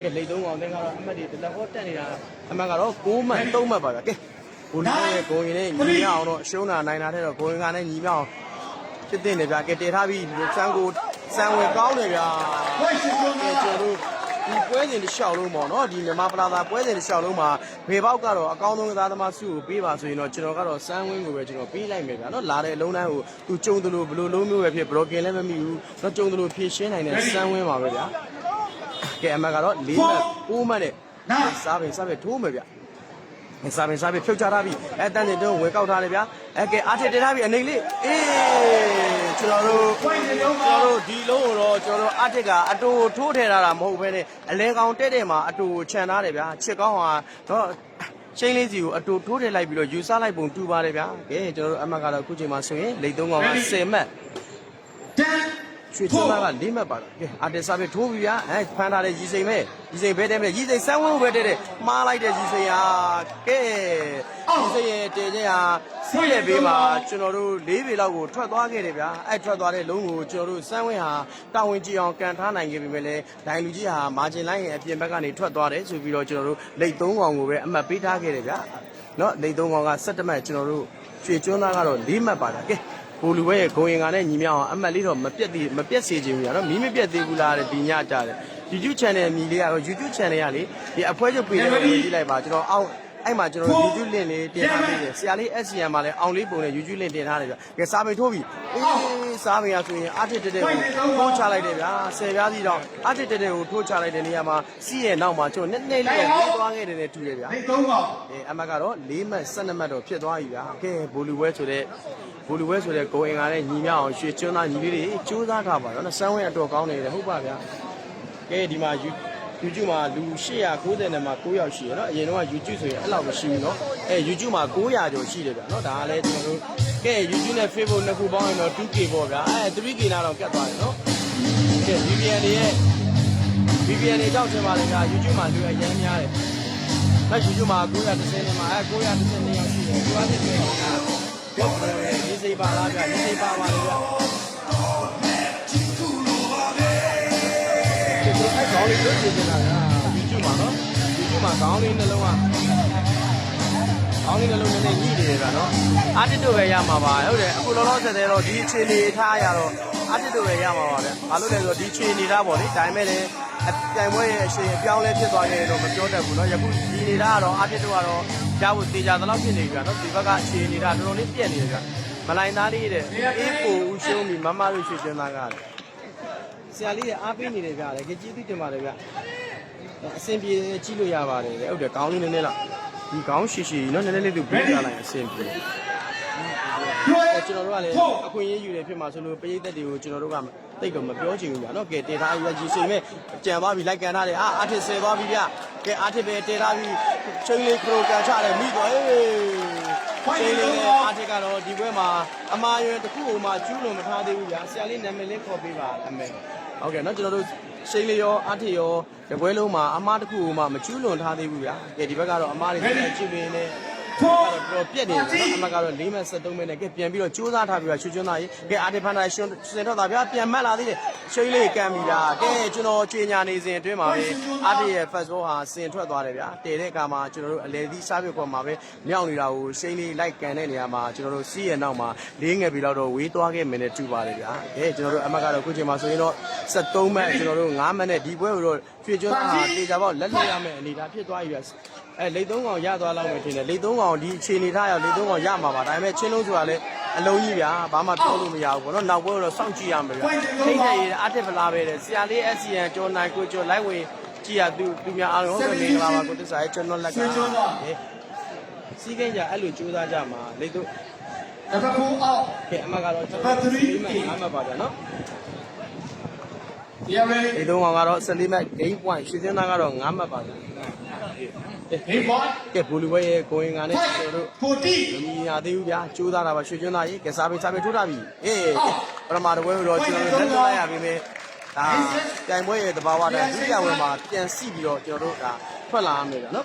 လေသုံးကောင်တဲ့ကတော့အမှတ်တွေတလက်ဟောတက်နေတာအမှတ်ကတော့6မှတ်3မှတ်ပါဗျာကဲဘိုလ်ကြီးရဲ့ဂိုးရင်နဲ့ညီမအောင်တော့ရှုံးတာနိုင်တာတဲ့တော့ဂိုးရင်ကလည်းညီမအောင်ဖြစ်တင်တယ်ဗျာကဲတည်ထားပြီးစမ်းကိုစမ်းဝင်ကောင်းတယ်ဗျာကဲကျွန်တော်တို့ဒီပွဲစဉ်တစ်လျှောက်လုံးပေါ့နော်ဒီမြန်မာပလာသာပွဲစဉ်တစ်လျှောက်လုံးမှာဘေပေါက်ကတော့အကောင်းဆုံးကစားသမားစုကိုပေးပါဆိုရင်တော့ကျွန်တော်ကတော့စမ်းဝင်းကိုပဲကျွန်တော်ပေးလိုက်မယ်ဗျာနော်လာတဲ့အလုံးတိုင်းကိုသူကြုံတယ်လို့ဘယ်လိုလုံးမျိုးပဲဖြစ်ဘလော့ကင်လည်းမမိဘူးတော့ကြုံတယ်လို့ဖြည့်ရှင်းနိုင်တဲ့စမ်းဝင်းပါပဲဗျာကဲအမှတ်ကတော့4မှတ်6မှတ်နဲ့စားပင်ထိုးမယ်ဗျစားပင်ဖြုတ်ချထားပြီတန်းတင်တုံးဝင်ကောက်ထားတယ်ဗျာကဲအားထည့်တင်ထားပြီအနေလေးကျွန်တော်တို့ဒီလုံးကိုတော့ကျွန်တော်အားထက်ကအတူထိုးထည့်ထားတာမဟုတ်ဘဲနဲ့အလဲကောင်တဲ့မှာအတူခြံထားတယ်ဗျာချစ်ကောင်းဟာတော့ချင်းလေးစီကိုအတူထိုးထည့်လိုက်ပြီးတော့ယူဆလိုက်ပုံတူပါတယ်ဗျာကဲကျွန်တော်တို့အမှတ်ကတော့အခုချိန်မှာဆိုရင်လိတ်သုံးကောင်က10မှတ်ရွှေချွန်းသားက4မှတ်ပါတော့ကဲအာတင်စားပဲထိုးပြီဗျာဖမ်းထားတဲ့ရီစိန်ပဲရီစိန်ဘဲတဲမယ်ရီစိန်စမ်းဝန်းပဲတဲမှားလိုက်တဲ့ရီစိန်ဟာကဲရီစိန်ရဲ့တဲချင်းဟာစီးရဲ့ဘေးမှာကျွန်တော်တို့4ပေလောက်ကိုထွက်သွားခဲ့တယ်ဗျာထွက်သွားတဲ့လုံးကိုကျွန်တော်တို့စမ်းဝန်းဟာတာဝန်ကြည့်အောင်ကန်ထားနိုင်ခဲ့ပြီပဲလေဒိုင်လူကြီးဟာမာဂျင်လိုင်းရဲ့အပြင်ဘက်ကနေထွက်သွားတယ်ဆိုပြီးတော့ကျွန်တော်တို့လိတ်3ကောင်ကိုပဲအမှတ်ပေးထားခဲ့တယ်ဗျာနော်လိတ်3ကောင်က17မှတ်ကျွန်တော်တို့ရွှေကျွန်းသားကတော့4မှတ်ပါတာကဲဘိုလူဘဲရဲ့ဂိုရင်ကနဲ့ညီမအောင်အမှတ်လေးတော့မပြတ်စေချင်ဘူးရနော်မီးမပြတ်သေးဘူးလားတဲ့ဒီညကြတယ် YouTube channel မြည်လေးကတော့ YouTube channel ရလေဒီအဖွဲချုပ်ပေးတယ်ဝင်ကြည့်လိုက်ပါကျွန်တော်အောက်အဲ့မှာကျွန်တော် YouTube link လေးတင်ထားပေးတယ်ဆရာလေး SCM မှာလည်းအောင်လေးပုံနဲ့ YouTube link တင်ထားတယ်ဗျကဲစာပေထိုးပြီစာပေရဆိုရင်အာတစ်တက်ကိုထိုးချလိုက်တယ်ဗျာ10ပြားစီတော့အာတစ်တက်ကိုထိုးချလိုက်တဲ့နေရာမှာစီးရဲ့နောက်မှာကျွန်တော်နှစ်လေးပြေးသွားခဲ့တယ်နဲ့တူတယ်ဗျာအမှတ်ကတော့4မှတ်12မှတ်တော့ဖြစ်သွားပြီဗျာကဲဘိုလူဝဲဆိုတဲ့ဂိုအင်ကလည်းညီမအောင်ရွှေကျွန်းသားညီလေးတွေစူးစမ်းထားပါတော့နော်စမ်းဝဲအတော်ကောင်းနေတယ်ဟုတ်ပါဗျာကဲဒီမှာ YouTube မှာလူ890နဲ့မှာ9ယောက်ရှိရနော်အရင်တော့ YouTube ဆိုရင်အဲ့လောက်မရှိဘူးနော်YouTube မှာ900ကျော်ရှိတယ်ဗျာနော်ဒါကလည်းကျွန်တော်တို့ကဲ YouTube နဲ့ Facebook နှစ်ခုပေါင်းရင်တော့ 2K ပေါ့ဗျာ3K နာတော့ကတ်သွားတယ်နော်ကဲ VPN တွေကြောင့်ထင်ပါလေဗျာ YouTube မှာလူအရင်များတယ်အဲ့ YouTube မှာ930နဲ့မှာ932ယောက်ရှိတယ်ဒီပါစစ်တွေဒီစိပါလားဗျာဒီစိပါပါလေဗျာအဲ့ကောင်းလေးတွေ့နေတာက YouTube မှာနော် YouTube မှာကောင်းလေးနှလုံးနည်းနည်းညှိနေတယ်ဗျာနော်အာတစ်တို့ပဲရမှာပါဟုတ်တယ်အခုလောလောဆယ်တော့ဒီအခြေအနေထားရတော့အာတစ်တို့ပဲရမှာပါဗျာဘာလို့လဲဆိုတော့ဒီအခြေအနေထားပေါ့လေဒါပေမဲ့လည်းပြိုင်ပွဲရဲ့အရှိန်အပြောင်းလဲဖြစ်သွားခဲ့တော့မပြောတတ်ဘူးเนาะယခုဒီနေတာကတော့အာတစ်တို့ကတော့ကြားဖို့တေချာသလောက်ဖြစ်နေပြီဗျာเนาะဒီဘက်ကအခြေအနေတာတော်တော်လေးပြက်နေတယ်ဗျာမလိုက်သားလေးတဲ့အေးပိုဦးရှုံးပြီးမမတို့ရွှေကျွန်းသားကဆရာလေးတွေအားပေးနေတယ်ဗျာလေကျေးဇူးတင်ပါတယ်ဗျာအဆင်ပြေကြည့်လို့ရပါတယ်လေဟုတ်တယ်ခေါင်းလေးနည်းနည်းလောက်ဒီခေါင်းရှိเนาะနည်းနည်းလေးသူပေးပြလိုက်အဆင်ပြေကျွန်တော်တို့ကလည်းအခွင့်အရေးယူနေဖြစ်မှာဆိုလို့ပရိသတ်တွေကိုကျွန်တော်တို့ကတိတ်တော့မပြောချင်ဘူးဗျာနော်ကဲတေထားရကြီးစိမဲ့ကြံသွားပြီလိုက်ကန်ထားတယ်အာတစ်ဆယ်သွားပြီဗျာကဲအာတစ်ပဲတေထားပြီချင်းလေးခရိုကန်ချတယ်မိတော့ချင်းလေးအာတစ်ကတော့ဒီဘက်မှာအမာရွယ်တစ်ခုမှကျူးလွန်မထားသေးဘူးဗျာဆရာလေးနာမည်လေးခေါ်ပေးပါအမေဟုတ်ကဲ့နော်ကျွန်တော်တို့ချင်းလေးရောအာတစ်ရောတပွဲလုံးမှာအမားတစ်ခုမှမကျူးလွန်ထားသေးဘူးဗျာကဲဒီဘက်ကတော့အမားတွေလည်းကျူးပင်နေတော့ပြက်နေတယ်နော်အမကတော့4မှတ်73မိနစ်ကဲပြန်ပြီးတော့ကြိုးစားထားပြီးတော့ရွှေကျွန်းသားကြီးကဲအာတီဖန်တာရှင်စင်တော့တာဗျာပြန်မှတ်လာသေးတယ်ရှိန်လေးကမ်းပြီဗျာကဲကျွန်တော်ကြေညာနေစဉ်အတွင်းမှာပဲအာတီရဲ့ first ball ဟာစင်ထွက်သွားတယ်ဗျာတည်တဲ့အခါမှာကျွန်တော်တို့အလေသီးစားပြပေါ်မှာပဲမြောက်နေတာကိုရှိန်လေးလိုက်ကန်တဲ့နေရာမှာကျွန်တော်တို့စီးရဲ့နောက်မှာ၄ငယ်ပြီလောက်တော့ဝေးသွားခဲ့မယ်နဲ့တူပါတယ်ဗျာကဲကျွန်တော်တို့အမကတော့ခုချိန်မှာဆိုရင်တော့73မှတ်ကျွန်တော်တို့9မှတ်နဲ့ဒီပွဲကိုတော့ရွှေကျွန်းသားဟာတေချာပေါက်လက်လွတ်ရမယ့်အနေအထားဖြစ်သွားပြီဗျာလိတ်3ကောင်ရသွားလောက်မယ်ထင်တယ်လိတ်3ကောင်ဒီအခြေအနေထားရောက်လိတ်3ကောင်ရမှာပါဒါပေမဲ့ချင်းလုံးဆိုတာလည်းအလုံးကြီးဗျာဘာမှပြောလို့မရဘူးပေါ့နော်နောက်ပွဲတော့စောင့်ကြည့်ရမှာဗျာထိတ်နေရအတစ်ဖလားပဲတဲ့ဆရာလေး SCN ကျော်နိုင်ကိုကျော်လိုက်ဝင်ကြည့်ရသူများအားလုံးဟုတ်ကဲ့မင်္ဂလာပါကိုတစ္ဆာရဲ့ကျွန်တော်လက်ကစီးကိန်းကြအဲ့လိုကြိုးစားကြမှာလိတ်3တစ်ဖက်ကူအောက်ကဲအမကတော့ကျွန်တော်3မှတ်5မှတ်ပါဗျာနော်ဒီရမယ်လိတ်3ကောင်ကတော့14မှတ် game point ရွှေစင်းသားကတော့5မှတ်ပါဗျာHey boy ကဲဘူလီဝဲရဲ့ကိုရင်ကနဲ့ကျွန်တော်တို့40ညီညာသေးဘူးဗျာကျိုးသားတာပါရွှေကျွန်းသားကြီးကဲစားပေးထိုးတာပြီပထမတစ်ပွဲတော့ကျွန်တော်တို့လက်လွတ်လိုက်ရပြီမယ်ဒါတိုင်ပွဲရဲ့တဘာဝတိုင်းဒုတိယပွဲမှာပြန်စီပြီးတော့ကျွန်တော်တို့ဒါထွက်လာရမယ်ဗျာနော်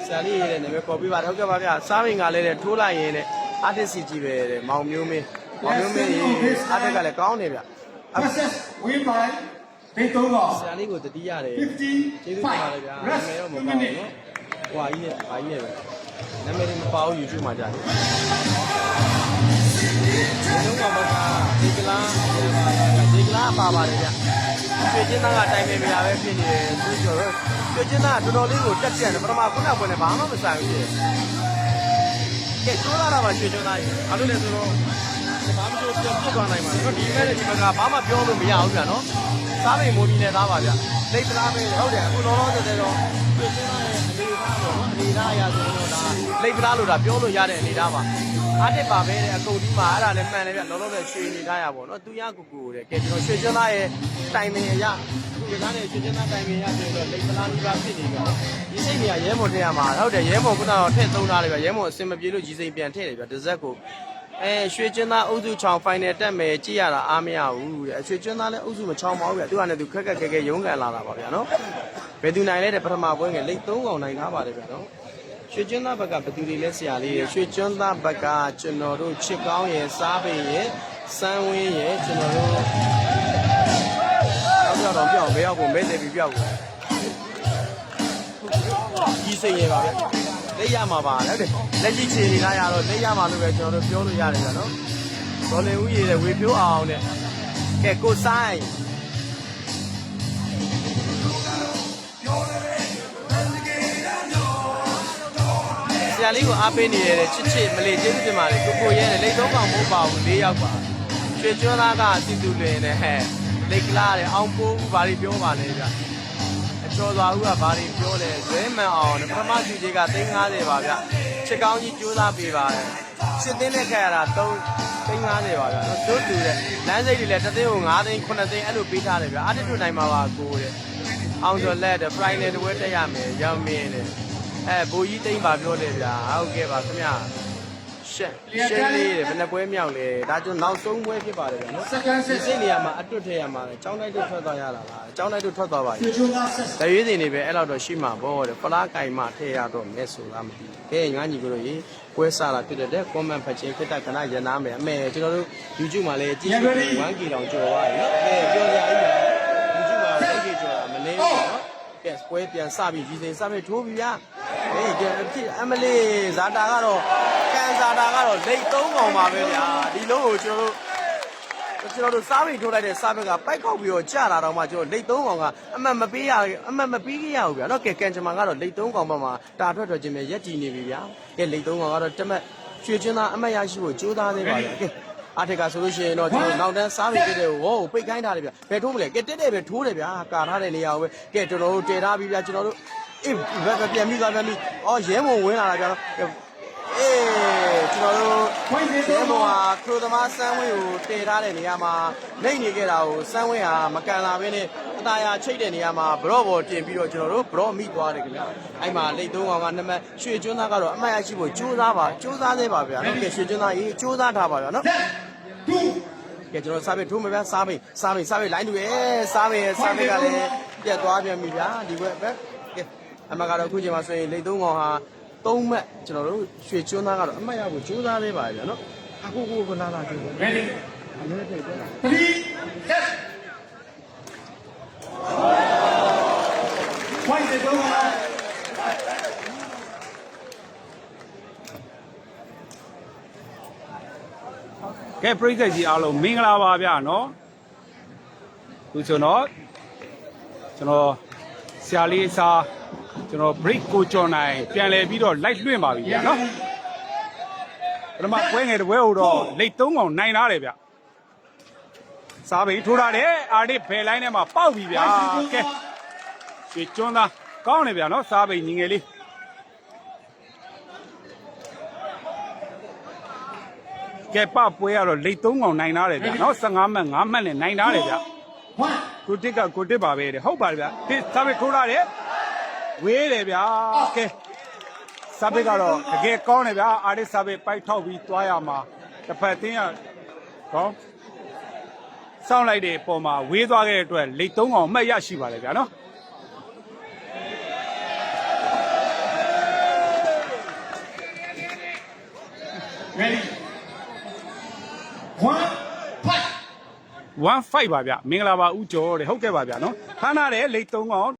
ဆရာလေးရဲ့နာမည်ခေါ်ပြပါတော့ဟုတ်ကဲ့ပါဗျာစားပင်ကလည်းထိုးလိုက်ရင်တဲ့အာတစ်စီကြီးပဲတဲ့မောင်မျိုးမင်းကြီးအာတစ်ကလည်းကောင်းနေဗျာ Win by Hey, don't ဆရာလေးကိုတတိရတယ် 50 ကျေးဇူးတင်ပါတယ်ဗျာနာမည်တော့မပါဘူးနော်ဟွာကြီးနဲ့ဘာကြီးနဲ့ပဲနာမည်မပါဘူး YouTube မှာကြာတယ်ဒီလုံးကောင်ဘက်ကဒီကလားပါပါတယ်ဗျရွှေချင်းသားကတိုင်ပင်ပြာပဲဖြစ်နေတယ်သူကျော်တော့ရွှေချင်းသားကတော်တော်လေးကိုတက်ကြတယ်ပထမခုနကပွဲနဲ့ဘာမှမဆိုင်ဘူးဖြစ်ကဲကျိုးလာတာပါရွှေချင်းသားကြီးအဲ့လိုလေဆိုတော့ဘာမှမပြောပြတ်သွားနိုင်ပါဘူးဒီမဲ့ဒီဘက်ကဘာမှပြောလို့မရဘူးဗျာနော်စားပိန်မိုးပြီးနေသားပါဗျလိတ်သလားပဲဟုတ်တယ်အခုလောလောဆယ်တော့ရွှေချင်းသားရဲ့အနေသားပေါ့နော်အနေသားအရာဆိုတော့ဒါလိတ်သလားလို့ဒါပြောလို့ရတဲ့အနေသားပါအားတက်ပါပဲတဲ့အကုန်ဒီမှာအဲ့ဒါလည်းမှန်တယ်ဗျလောလောဆယ်ရွှေနေသားရပေါ့နော်သူရကူကူတဲ့ကဲကျွန်တော်ရွှေချင်းသားရဲ့တိုင်ပင်အရာဒီသားနဲ့ရွှေချင်းသားတိုင်ပင်ရဆိုတော့လိတ်သလားကြီးပါဖြစ်နေကြဒီစိတ်ကြီးကရဲမော်တက်ရမှာဟုတ်တယ်ရဲမော်ခုနကတော့ထည့်သုံးထားတယ်ဗျရဲမော်အစင်မပြေလို့ကြီးစိမ်ပြန်ထည့်တယ်ဗျတစ်စက်ကိုရွှေကျင်းသားအုပ်စုချောင်းဖိုင်နယ်တက်မယ်ကြည့်ရတာအားမရဘူးတဲ့ရွှေကျင်းသားလည်းအုပ်စုမချောင်းပါဘူးဗျသူကလည်းသူခက်ခက်ခဲခဲရုန်းကန်လာတာပါဗျာနော်ဘယ်သူနိုင်လဲတဲ့ပထမပွဲငယ်လိတ်3កောင်နိုင်ထားပါတယ်ဗျာနော်ရွှေကျင်းသားဘက်ကဘယ်သူတွေလဲဆရာလေးရွှေကျင်းသားဘက်ကကျွန်တော်တို့ချစ်ကောင်းရဲ့စားပိန်ရဲ့စမ်းဝင်းရဲ့ကျွန်တော်တို့တော့ပြောင်းဘယ်ရောက်ကိုမဲတယ်ပြီးပြောက်ကိုကြီးစိတ်ရဲ့ပါဗျာလက်ရမှာပါဟုတ်တယ်လက်ကြီးချေနေတာရတော့လက်ရမှာလို့ပဲကျွန်တော်တို့ပြောလို့ရတယ်ဗျာနော်ဒေါ်လင်ဦးရည်တဲ့ဝေပြိုးအောင်တဲ့ကဲကိုဆိုင်ဆရာလေးကိုအားပေးနေရတဲ့ချစ်ချစ်မလေးကျေးဇူးတင်ပါတယ်ကိုရဲတဲ့လိတ်သုံးကောင်မို့ပါဘူး၄ယောက်ပါရွှေကျွန်းသားကစီတူလင်းနဲ့ဟဲ့လိတ်ကလာတဲ့အောင်ပိုးဦးဘာတွေပြောပါလဲဗျာကျော်သွားဦးကဘာတွေပြောလဲဇွဲမှန်အောင်ပထမစီကြီးက350ပါဗျချစ်ကောင်းကြီးကြိုးစားပေးပါတယ်စစ်သိန်းနဲ့ခက်ရတာ350ပါဗျတို့တူတဲ့လမ်းစိတ်တွေလည်းတစ်သိန်းကို9သိန်း9သိန်းအဲ့လိုပေးထားတယ်ဗျအတစ်တို့နိုင်မှာပါကိုတဲ့အောင်ကျော်လက်တဲ့ Friday တဝဲတက်ရမယ်ရောင်းမင်းတဲ့ဘိုးကြီးသိန်းပါပြောတယ်ဗျဟုတ်ကဲ့ပါခင်ဗျရှက်လေးတဲ့ဘယ်နှပွဲမြောက်လဲဒါကျွန်တော်နောက်ဆုံးပွဲဖြစ်ပါတယ်ဗျနော်ဒီစိတ်နေရာမှာအတွတ်ထည့်ရမှာလေចောင်းလိုက်တို့ထွက်သွားရတာလားចောင်းလိုက်တို့ထွက်သွားပါပြီတရွေးစင်နေပဲအဲ့လောက်တော့ရှိမှာပေါ့တဲ့ဖလားကင်မှထည့်ရတော့မဲဆိုတာမသိဘူးကဲငါညီကိုတို့ရေပွဲစားတာဖြစ်တဲ့ comment ဖတ်ခြင်းဖြစ်တဲ့ခဏရနာမယ်အမေကျွန်တော်တို့ YouTube မှာလည်းကြည့်ပြီး 1K တောင်ကျော်သွားပြီနော်ကဲပြောကြရည် YouTube မှာ 1K ကျော်တာမနေဘူးနော်ကဲပွဲပြန်စပြီးဒီစိန်စပြီးထိုးပြီဗျာကဲဖြစ်အမလေးဇာတာကတော့ကန်ဇာတာကတော့လိတ်3កောင်ပါပဲဗျာဒီလုံးကိုကျွန်တော်တို့စားပြီးထိုးလိုက်တဲ့စားဘက်ကပိုက်ခောက်ပြီးတော့ကြာလာတော့မှကျွန်တော်လိတ်3កောင်ကအမှတ်မပေးရဘူးဗျာနော်ကဲကန်ချမန်ကတော့လိတ်3កောင်ဘက်မှာတာထွက်ခြင်းပဲရက်တည်နေပြီဗျာကဲလိတ်3កောင်ကတော့တမက်ရွှေချင်းသားအမှတ်ရရှိဖို့ကြိုးစားသေးပါဗျာကဲအားထက်ကဆိုလို့ရှိရင်တော့ကျွန်တော်နောက်တန်းစားပြီးတဲ့ဝေါကိုပိတ်ခိုင်းထားတယ်ဗျဘယ်ထိုးမလဲကဲတက်တယ်ပဲထိုးတယ်ဗျာကာထားတဲ့နေရာကိုပဲကဲကျွန်တော်တို့တည်ထားပြီးဗျာကျွန်တော်တို့အေးပြန်ပြီးသွားပြန်ပြီးအော်ရဲမုံဝင်လာတာဗျာနော်အေးကျွန်တော်တို့ရဲမုံဟာခရိုသမားစမ်းဝင်းကိုတည်ထားတဲ့နေရာမှာနှိမ့်နေခဲ့တာကိုစမ်းဝင်းဟာမကန်လာဘဲနဲ့အသားရချိတ်တဲ့နေရာမှာဘရော့ဘော်တင်ပြီးတော့ကျွန်တော်တို့ဘရော့မိသွားတယ်ခင်ဗျာအဲ့မှာလိတ်3កောင်ကနံပါတ်ရွှေကျွန်းသားကတော့အမှတ်ရရှိဖို့ကြိုးစားသေးပါဗျာနော်ကဲရွှေကျွန်းသားကြီးကြိုးစားထားပါဗျာနော်ကဲကျွန်တော်စားပိတ်ထိုးမယ်ဗျာစားပိတ်လိုင်းတူရဲ့စားပိတ်ကလည်းပြတ်သွားပြန်ပြီဗျာဒီဘက်ကဲအမကတော့အခုချိန်မှာဆိုရင်လိတ်3កောင်ဟာ3မှတ်ကျွန်တော်တို့ရွှေကျွန်းသားကတော့အမှတ်ရဖို့ကြိုးစားသေးပါဗျာနော်အခုကိုလာကြည့် Ready အမြဲတမ်းပြောတာ 3 yes Point the door ကဲပရိသတ်ကြီးအားလုံးမင်္ဂလာပါဗျာနော်ခုကျွန်တော်ဆရာလေးစားကျွန်တော် break ကိုကြော်နိုင်ပြန်လဲပြီးတော့ live လွှင့်ပါပြီဗျာနော်ပထမပွဲငယ်တစ်ပွဲဟိုတော့လိတ်3កောင်နိုင်ထားတယ်ဗျစားပြီထိုးထားတယ်အာဒစ်ဘယ်လိုင်းထဲမှာပေါက်ပြီဗျာကဲရွှေကျွန်းသားကောင်းတယ်ဗျာနော်စားပြီညီငယ်လေးကဲပပွဲကတော့လိတ်3កောင်နိုင်ထားတယ်ဗျာနော်15မှတ်5မှတ်နဲ့နိုင်ထားတယ်ဗျာကိုတစ်ပါပဲတဲ့ဟုတ်ပါတယ်ဗျာဒီစားပြီထိုးထားတယ်ဝေးတယ်ဗျာကဲစားပြီကတော့တကယ်ကောင်းတယ်ဗျာအာဒစ်စားပြီပိုက်ထောက်ပြီးသွားရမှာတစ်ဖက်သင်းရကောင်းစောင်းလိုက်တဲ့ပုံမှာဝေးသွားခဲ့တဲ့အတွက်လိတ်3កောင်မှတ်ရရှိပါတယ်ဗျာနော် Ready 1 fight 15ပါဗျမင်္ဂလာပါဦးကျော်တဲ့ဟုတ်ကဲ့ပါဗျနော်ဖမ်းထားတယ်လိတ်3កောင်